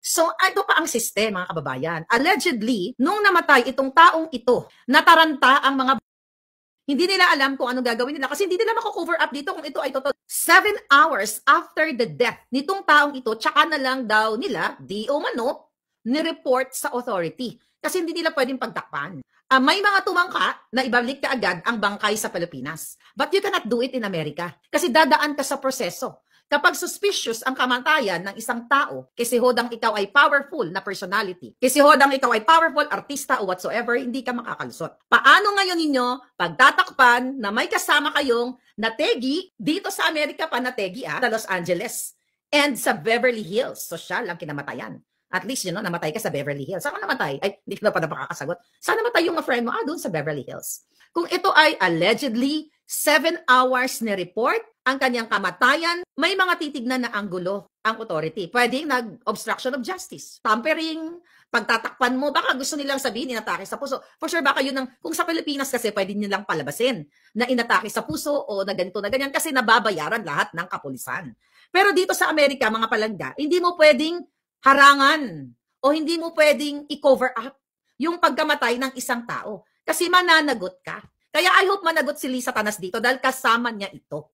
So, ito pa ang sistema, mga kababayan. Allegedly, nung namatay itong taong ito, nataranta ang mga hindi nila alam kung anong gagawin nila kasi hindi nila mako-cover up dito kung ito ay totoo. 7 hours after the death nitong taong ito, tsaka na lang daw nila, di o mano, ni-report sa authority. Kasi hindi nila pwedeng pagtakpan. May mga tumangka na ibalik ka agad ang bangkay sa Pilipinas. But you cannot do it in America. Kasi dadaan ka sa proseso. Kapag suspicious ang kamatayan ng isang tao, kasi hodang ikaw ay powerful na personality, kasi hodang ikaw ay powerful artista o whatsoever, hindi ka makakalusot. Paano ngayon ninyo pagtatakpan na may kasama kayong nategi dito sa Amerika pa nategi sa Los Angeles and sa Beverly Hills? Social ang kinamatayan. At least, namatay ka sa Beverly Hills. Saan ka namatay? Ay, hindi ka na pa napakakasagot. Saan namatay yung friend mo? Doon sa Beverly Hills. Kung ito ay allegedly 7 hours ni report, ang kanyang kamatayan, may mga titignan na anggulo ang authority. Pwedeng nag-obstruction of justice, tampering, pagtatakpan mo, baka gusto nilang sabihin, inatake sa puso. For sure, baka yun kung sa Pilipinas kasi pwede nilang palabasin na inatake sa puso o na ganito na ganyan kasi nababayaran lahat ng kapulisan. Pero dito sa Amerika, mga palangga, hindi mo pwedeng harangan o hindi mo pwedeng i-cover up yung pagkamatay ng isang tao kasi mananagot ka. Kaya I hope managot si Lisa Tanas dito dahil kasama niya ito.